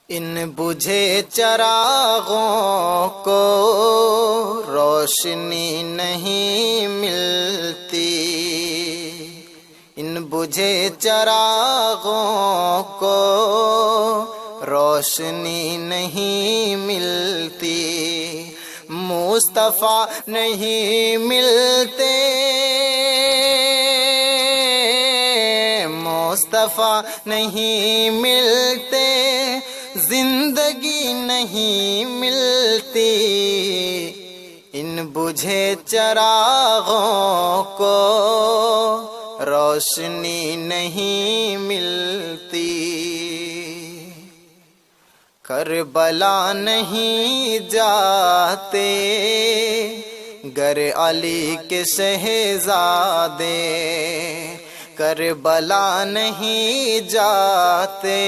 ان بجھے چراغوں کو روشنی نہیں ملتی، ان بجھے چراغوں کو روشنی نہیں ملتی، مصطفیٰ نہیں ملتے، مصطفیٰ نہیں ملتے، زندگی نہیں ملتی، ان بجھے چراغوں کو روشنی نہیں ملتی۔ کربلا نہیں جاتے گر علی کے شہزادے، کربلا نہیں جاتے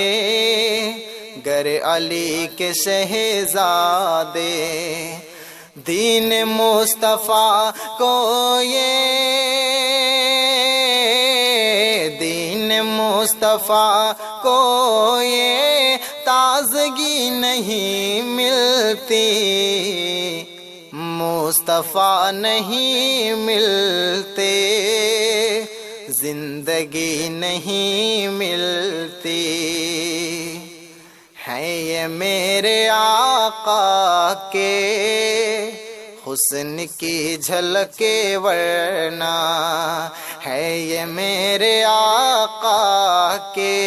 گر علی کے شہزادے، دین مصطفیٰ کو یہ، دین مصطفیٰ کو یہ تازگی نہیں ملتی، مصطفیٰ نہیں ملتے، زندگی نہیں ملتی، ہے یہ میرے آقا کے حسن کی جھلک ورنہ، ہے یہ میرے آقا کے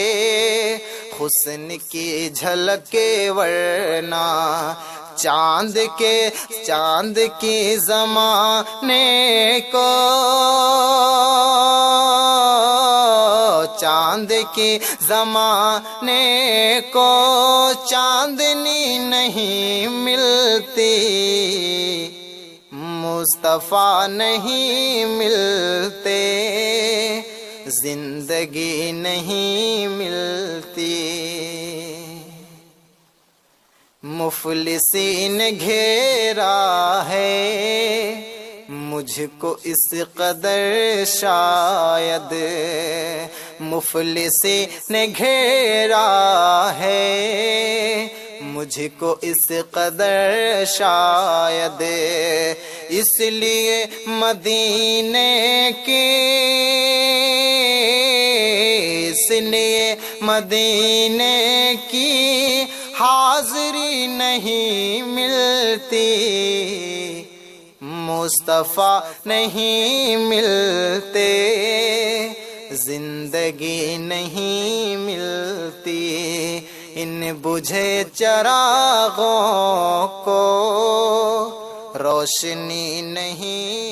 حسن کی جھلک ورنہ، چاند کی زمانے کو، چاند کی زمانے کو چاندنی نہیں ملتی، مصطفیٰ نہیں ملتے، زندگی نہیں ملتی، مفلسین گھیرا ہے مجھ کو اس قدر، شاید مفلسی نے گھیرا ہے مجھ کو اس قدر، شاید اس لیے مدینے کی، اس لیے مدینے کی حاضری نہیں ملتی، مصطفیٰ نہیں ملتے، زندگی نہیں ملتی، ان بجھے چراغوں کو روشنی نہیں